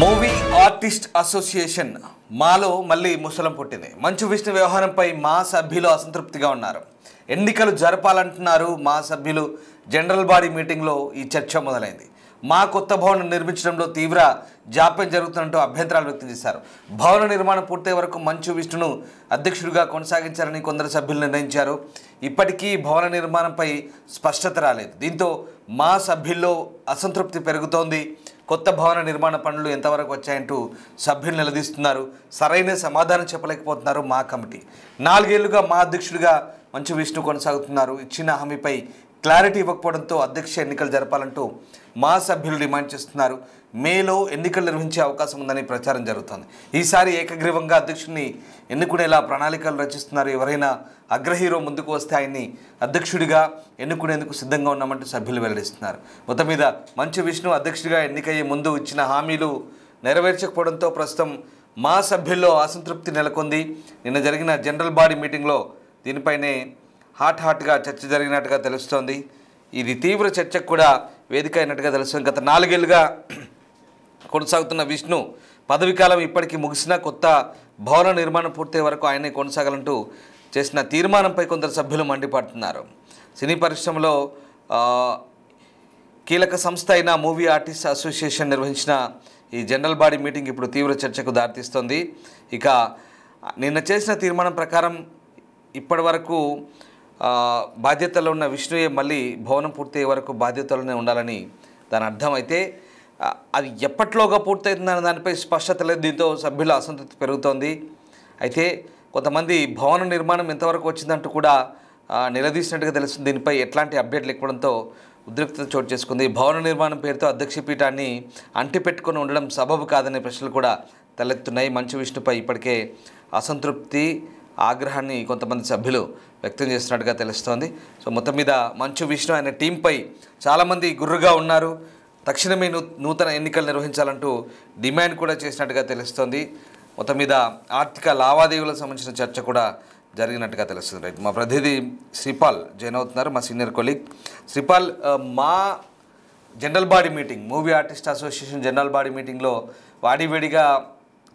Movie artist association మాలో మళ్ళీ ముసలం పుట్టింది. మంచు విష్ణు వ్యవహారంపై మా సభ్యులు అసంతృప్తిగా ఉన్నారు. ఎన్నికలు జరపాలంటున్నారు మా సభ్యులు. జనరల్ బాడీ మీటింగ్లో ఈ చర్చ మొదలైంది. మా కొత్త భవనం నిర్మించడంలో తీవ్ర జాప్యం జరుగుతున్నట్టు అభ్యంతరాలు వ్యక్తం చేశారు. భవన నిర్మాణం పూర్తయ్యే వరకు మంచు విష్ణును అధ్యక్షుడిగా కొనసాగించాలని కొందరు సభ్యులు నిర్ణయించారు. ఇప్పటికీ భవన నిర్మాణంపై స్పష్టత రాలేదు. దీంతో మా సభ్యుల్లో అసంతృప్తి పెరుగుతోంది. కొత్త భవన నిర్మాణ పనులు ఎంతవరకు వచ్చాయంటూ సభ్యులు నిలదీస్తున్నారు. సరైన సమాధానం చెప్పలేకపోతున్నారు మా కమిటీ. 4 ఏళ్లుగా మా అధ్యక్షుడిగా మంచు విష్ణు కొనసాగుతున్నారు. ఇచ్చిన హామీపై క్లారిటీ ఇవ్వకపోవడంతో అధ్యక్ష ఎన్నికలు జరపాలంటూ మా సభ్యులు డిమాండ్ చేస్తున్నారు. మేలో ఎన్నికలు నిర్వహించే అవకాశం ఉందని ప్రచారం జరుగుతోంది. ఈసారి ఏకగ్రీవంగా అధ్యక్షుడిని ఎన్నుకునేలా ప్రణాళికలు రచిస్తున్నారు. ఎవరైనా అగ్రహీరో ముందుకు వస్తే ఆయన్ని అధ్యక్షుడిగా ఎన్నుకునేందుకు సిద్ధంగా ఉన్నామంటూ సభ్యులు వెల్లడిస్తున్నారు. మొత్తం మీద మంచు విష్ణు అధ్యక్షుడిగా ఎన్నికయ్యే ముందు ఇచ్చిన హామీలు నెరవేర్చకపోవడంతో ప్రస్తుతం మా సభ్యుల్లో అసంతృప్తి నెలకొంది. నిన్న జరిగిన జనరల్ బాడీ మీటింగ్లో దీనిపైనే హాట్గా చర్చ జరిగినట్టుగా తెలుస్తోంది. ఇది తీవ్ర చర్చకు కూడా వేదిక అయినట్టుగా తెలుస్తుంది. గత 4 ఏళ్లుగా కొనసాగుతున్న విష్ణు పదవి కాలం ఇప్పటికీ ముగిసినా కొత్త భవన నిర్మాణం పూర్తయ్యే వరకు ఆయనే కొనసాగాలంటూ చేసిన తీర్మానంపై కొందరు సభ్యులు మండిపడుతున్నారు. సినీ పరిశ్రమలో కీలక సంస్థ అయిన మూవీ ఆర్టిస్ట్ అసోసియేషన్ నిర్వహించిన ఈ జనరల్ బాడీ మీటింగ్ ఇప్పుడు తీవ్ర చర్చకు దారితీస్తోంది. ఇక నిన్న చేసిన తీర్మానం ప్రకారం ఇప్పటి వరకు బాధ్యతలో ఉన్న విష్ణుయే మళ్ళీ భవనం పూర్తయ్యే వరకు బాధ్యతలోనే ఉండాలని దాని అర్థం. అయితే అది ఎప్పట్లోగా పూర్తవుతుందన్న దానిపై స్పష్టత లేదు. దీంతో సభ్యుల అసంతృప్తి పెరుగుతోంది. అయితే కొంతమంది భవన నిర్మాణం ఎంతవరకు వచ్చిందంటూ కూడా నిలదీసినట్టుగా తెలుస్తుంది. దీనిపై ఎట్లాంటి అప్డేట్ లేకపోవడంతో ఉద్రిక్తత చోటు చేసుకుంది. భవన నిర్మాణం పేరుతో అధ్యక్ష పీఠాన్ని అంటిపెట్టుకొని ఉండడం సబబు కాదనే ప్రశ్నలు కూడా తలెత్తున్నాయి. మంచు విష్ణుపై ఇప్పటికే అసంతృప్తి ఆగ్రహాన్ని కొంతమంది సభ్యులు వ్యక్తం చేస్తున్నట్టుగా తెలుస్తోంది. సో మొత్తం మీద మంచు విష్ణు అనే టీంపై చాలామంది గుర్రుగా ఉన్నారు. తక్షణమే నూతన ఎన్నికలు నిర్వహించాలంటూ డిమాండ్ కూడా చేసినట్టుగా తెలుస్తోంది. మొత్తం మీద ఆర్థిక లావాదేవీలకు సంబంధించిన చర్చ కూడా జరిగినట్టుగా తెలుస్తుంది. రైట్, మా ప్రతినిధి శ్రీపాల్ జాయిన్ అవుతున్నారు, మా సీనియర్ కొలీగ్. శ్రీపాల్, మా general body meeting, movie artist association general body మీటింగ్లో వాడివేడిగా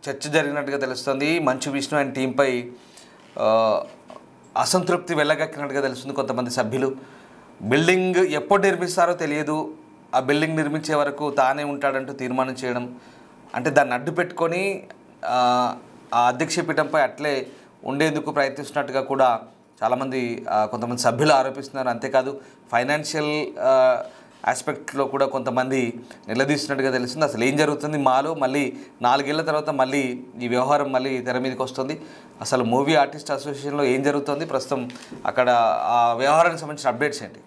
చర్చ జరిగినట్టుగా తెలుస్తుంది. మంచు విష్ణు అండ్ టీంపై అసంతృప్తి వెళ్ళగక్కినట్టుగా తెలుస్తుంది. కొంతమంది సభ్యులు బిల్డింగ్ ఎప్పుడు నిర్మిస్తారో తెలియదు, ఆ బిల్డింగ్ నిర్మించే వరకు తానే ఉంటాడంటూ తీర్మానం చేయడం, అంటే దాన్ని అడ్డు పెట్టుకొని ఆ అధ్యక్ష పీఠంపై అట్లే ఉండేందుకు ప్రయత్నిస్తున్నట్టుగా కూడా చాలామంది కొంతమంది సభ్యులు ఆరోపిస్తున్నారు. అంతేకాదు ఫైనాన్షియల్ ఆస్పెక్ట్లో కూడా కొంతమంది నిలదీస్తున్నట్టుగా తెలుస్తుంది. అసలు ఏం జరుగుతుంది మాలో? మళ్ళీ 4 ఏళ్ల తర్వాత మళ్ళీ ఈ వ్యవహారం మళ్ళీ తెర మీదకి వస్తుంది. అసలు మూవీ ఆర్టిస్ట్ అసోసియేషన్లో ఏం జరుగుతుంది ప్రస్తుతం, అక్కడ ఆ వ్యవహారానికి సంబంధించిన అప్డేట్స్ ఏంటి?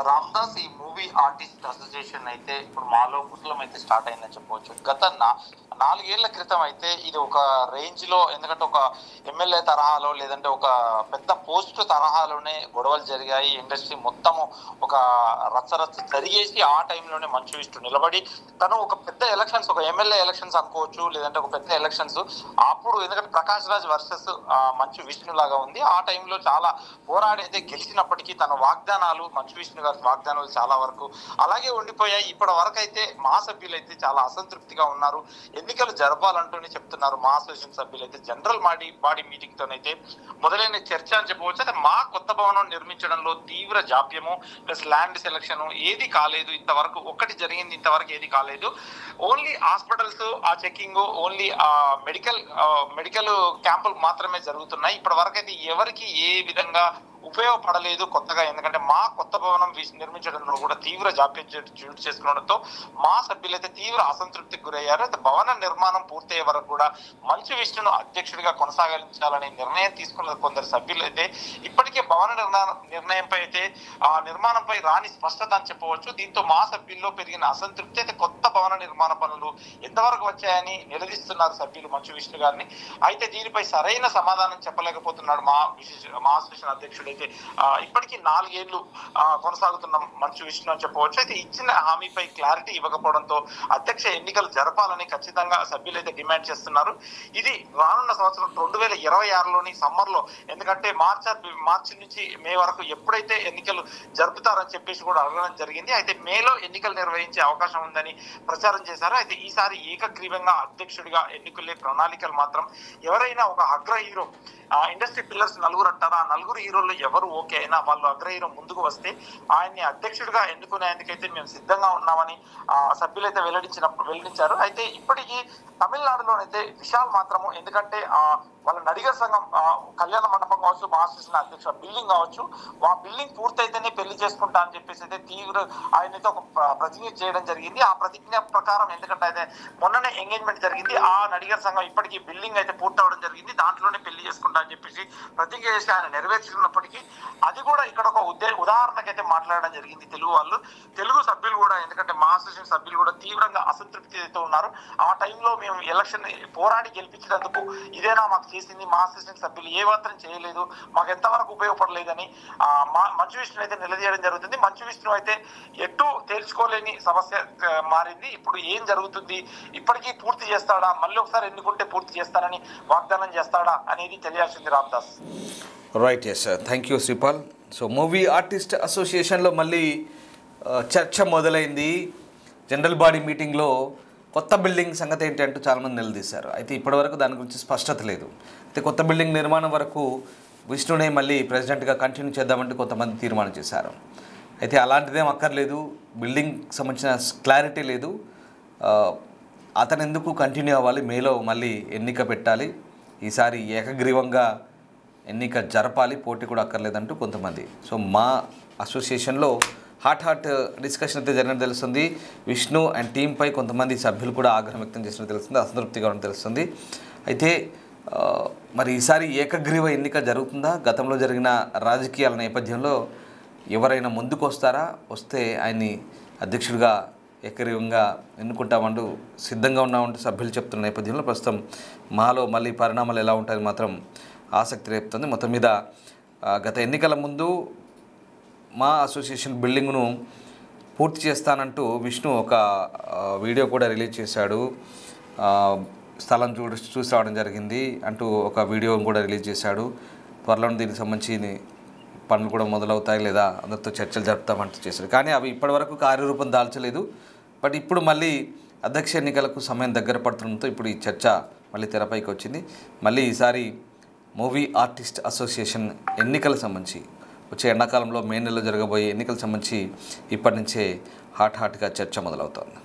రామ్దాస్, ఈ మూవీ ఆర్టిస్ట్ అసోసియేషన్ అయితే ఇప్పుడు మాలో ముస్లిం అయితే స్టార్ట్ అయిందని చెప్పవచ్చు. గత 4 ఏళ్ల క్రితం అయితే ఇది ఒక రేంజ్ లో, ఎందుకంటే ఒక ఎమ్మెల్యే తరహాలో లేదంటే ఒక పెద్ద పోస్ట్ తరహాలోనే గొడవలు జరిగాయి. ఇండస్ట్రీ మొత్తము ఒక రచ్చరచ్చ జరిగేసి ఆ టైంలోనే మంచు విష్ణు నిలబడి తను ఒక పెద్ద ఎలక్షన్స్, ఒక ఎమ్మెల్యే ఎలక్షన్స్ అనుకోవచ్చు, లేదంటే ఒక పెద్ద ఎలక్షన్స్ అప్పుడు, ఎందుకంటే ప్రకాష్ రాజ్ వర్సెస్ మంచు విష్ణు లాగా ఉంది. ఆ టైంలో చాలా పోరాడైతే గెలిచినప్పటికీ తన వాగ్దానాలు, మంచు విష్ణు గారి వాగ్దానాలు చాలా వరకు అలాగే ఉండిపోయాయి. ఇప్పటి వరకు అయితే మా సభ్యులు అయితే చాలా అసంతృప్తిగా ఉన్నారు. ఎన్నికలు జరపాలంటూనే చెప్తున్నారు. మా అసోసియేషన్ సభ్యులు అయితే జనరల్ బాడీ మీటింగ్ తోనైతే మొదలైన చర్చ అని చెప్పవచ్చు. అయితే మా కొత్త భవనం నిర్మించడంలో తీవ్ర జాప్యము ప్లస్ ల్యాండ్ సెలక్షన్ ఏది కాలేదు. ఇంతవరకు ఒకటి జరిగింది, ఇంతవరకు ఏది కాలేదు. ఓన్లీ హాస్పిటల్స్ ఆ చెకింగ్, ఓన్లీ మెడికల్ క్యాంపులు మాత్రమే జరుగుతున్నాయి. ఇప్పటి వరకు అయితే ఎవరికి ఏ విధంగా ఉపయోగపడలేదు కొత్తగా. ఎందుకంటే మా కొత్త భవనం నిర్మించడంలో కూడా తీవ్ర జాప్యం చోటు చేసుకోవడంతో మా సభ్యులైతే తీవ్ర అసంతృప్తికి గురయ్యారు. అయితే భవన నిర్మాణం పూర్తయ్యే వరకు కూడా మంచు విష్ణును అధ్యక్షుడిగా కొనసాగించాలనే నిర్ణయం తీసుకున్న కొందరు సభ్యులు అయితే ఇప్పటికే భవన నిర్ణయంపై అయితే ఆ నిర్మాణంపై రాని స్పష్టత అని చెప్పవచ్చు. దీంతో మా సభ్యుల్లో పెరిగిన అసంతృప్తి అయితే కొత్త భవన నిర్మాణ పనులు ఎంతవరకు వచ్చాయని నిలదీస్తున్నారు సభ్యులు మంచు విష్ణు గారిని. అయితే దీనిపై సరైన సమాధానం చెప్పలేకపోతున్నాడు మా అసోసియేషన్ అధ్యక్షుడు ఏదైతే ఇప్పటికీ 4 ఏళ్లు కొనసాగుతున్న మంచు విష్ణు అని చెప్పవచ్చు. అయితే ఇచ్చిన హామీపై క్లారిటీ ఇవ్వకపోవడంతో అధ్యక్ష ఎన్నికలు జరపాలని ఖచ్చితంగా సభ్యులైతే డిమాండ్ చేస్తున్నారు. ఇది రానున్న సంవత్సరం 2026లోని సమ్మర్ లో, ఎందుకంటే మార్చి నుంచి మే వరకు ఎప్పుడైతే ఎన్నికలు జరుపుతారని చెప్పేసి కూడా అడగడం జరిగింది. అయితే మేలో ఎన్నికలు నిర్వహించే అవకాశం ఉందని ప్రచారం చేశారు. అయితే ఈసారి ఏకగ్రీవంగా అధ్యక్షుడిగా ఎన్నికలే ప్రణాళికలు మాత్రం ఎవరైనా ఒక అగ్ర హీరో, ఇండస్ట్రీ పిల్లర్స్ 4 అంటారు, ఆ 4 హీరోల్లో ఎవరు ఓకే అయినా వాళ్ళు అగ్ర హీరో ముందుకు వస్తే ఆయన్ని అధ్యక్షుడిగా ఎన్నుకునేందుకైతే మేము సిద్ధంగా ఉన్నామని సభ్యులైతే వెల్లడించారు. అయితే ఇప్పటికీ తమిళనాడులోనైతే విశాల్ మాత్రము, ఎందుకంటే వాళ్ళ నడిగర్ సంఘం కళ్యాణ మండపం కావచ్చు, మహాశిసిన అధ్యక్ష బిల్డింగ్ కావచ్చు, ఆ బిల్డింగ్ పూర్తయితేనే పెళ్లి చేసుకుంటా అని చెప్పేసి అయితే ఆయనతో ఒక ప్రతిజ్ఞ చేయడం జరిగింది. ఆ ప్రతిజ్ఞ ప్రకారం, ఎందుకంటే అయితే మొన్ననే ఎంగేజ్మెంట్ జరిగింది, ఆ నడిగర్ సంఘం ఇప్పటికీ బిల్డింగ్ అయితే పూర్తి అవడం జరిగింది, దాంట్లోనే పెళ్లి చేసుకుంటా అని చెప్పేసి ప్రతిజ్ఞ చేసి ఆయన నెరవేర్చుకున్నప్పటికీ అది కూడా ఇక్కడ ఒక ఉదాహరణకైతే మాట్లాడడం జరిగింది తెలుగు సభ్యులు కూడా, ఎందుకంటే మహాశిషన్ సభ్యులు కూడా తీవ్రంగా అసంతృప్తితో ఉన్నారు. ఆ టైంలో మేము ఎలక్షన్ పోరాడి గెలిపించినందుకు ఇదేనా మాకు చేసింది, మహాశిషన్ సభ్యులు ఏ మాత్రం చేయలేదు, మాకు ఎంతవరకు ఉపయోగపడలేదని మంచు విష్ణు అయితే నిలదీయడం జరుగుతుంది. మంచు విష్ణు అయితే ఎటు తేల్చుకోలేని సమస్య మారింది. ఇప్పుడు ఏం జరుగుతుంది, ఇప్పటికీ పూర్తి చేస్తాడా, మళ్ళీ ఒకసారి ఎన్నుకుంటే పూర్తి చేస్తానని వాగ్దానం చేస్తాడా అనేది తెలియాల్సింది Ramdas. Right, yes sir, thank you Sripal. So movie artist అసోసియేషన్లో మళ్ళీ చర్చ మొదలైంది. జనరల్ బాడీ మీటింగ్లో కొత్త బిల్డింగ్ సంగతి ఏంటి అంటూ చాలామంది నిలదీశారు. అయితే ఇప్పటివరకు దాని గురించి స్పష్టత లేదు. అయితే కొత్త బిల్డింగ్ నిర్మాణం వరకు విష్ణునే మళ్ళీ ప్రెసిడెంట్గా కంటిన్యూ చేద్దామంటే కొంతమంది తీర్మానం చేశారు. అయితే అలాంటిదేం అక్కర్లేదు, బిల్డింగ్ సంబంధించిన క్లారిటీ లేదు, అతను ఎందుకు కంటిన్యూ అవ్వాలి, మేలో మళ్ళీ ఎన్నిక పెట్టాలి, ఈసారి ఏకగ్రీవంగా ఎన్నిక జరపాలి, పోటీ కూడా అక్కర్లేదంటూ కొంతమంది. సో మా అసోసియేషన్లో హాట్ డిస్కషన్ అయితే జరిగినట్టు తెలుస్తుంది. విష్ణు అండ్ టీంపై కొంతమంది సభ్యులు కూడా ఆగ్రహం వ్యక్తం చేసినట్టు తెలుస్తుంది, అసంతృప్తిగా ఉన్నట్టు తెలుస్తుంది. అయితే మరి ఈసారి ఏకగ్రీవ ఎన్నిక జరుగుతుందా? గతంలో జరిగిన రాజకీయాల నేపథ్యంలో ఎవరైనా ముందుకు వస్తే ఆయన్ని అధ్యక్షుడిగా ఏకగ్రీవంగా ఎన్నుకుంటామంటూ సిద్ధంగా ఉన్నామంటూ సభ్యులు చెప్తున్న నేపథ్యంలో ప్రస్తుతం మాలో మళ్ళీ పరిణామాలు ఎలా ఉంటాయని మాత్రం ఆసక్తి రేపుతుంది. మొత్తం మీద గత ఎన్నికల ముందు మా అసోసియేషన్ బిల్డింగ్ను పూర్తి చేస్తానంటూ విష్ణు ఒక వీడియో కూడా రిలీజ్ చేశాడు. స్థలం చూసి రావడం జరిగింది అంటూ ఒక వీడియో కూడా రిలీజ్ చేశాడు. త్వరలో దీనికి సంబంధించి పనులు కూడా మొదలవుతాయి లేదా అందరితో చర్చలు జరుపుతామంటూ చేశాడు. కానీ అవి ఇప్పటివరకు కార్యరూపం దాల్చలేదు. బట్ ఇప్పుడు మళ్ళీ అధ్యక్ష ఎన్నికలకు సమయం దగ్గర పడుతుండటంతో ఇప్పుడు ఈ చర్చ మళ్ళీ తెరపైకి వచ్చింది. మళ్ళీ ఈసారి మూవీ ఆర్టిస్ట్ అసోసియేషన్ ఎన్నికలకు సంబంధించి వచ్చే ఎండాకాలంలో మే నెలలో జరగబోయే ఎన్నికలకు సంబంధించి ఇప్పటి నుంచే హాట్గా చర్చ మొదలవుతోంది.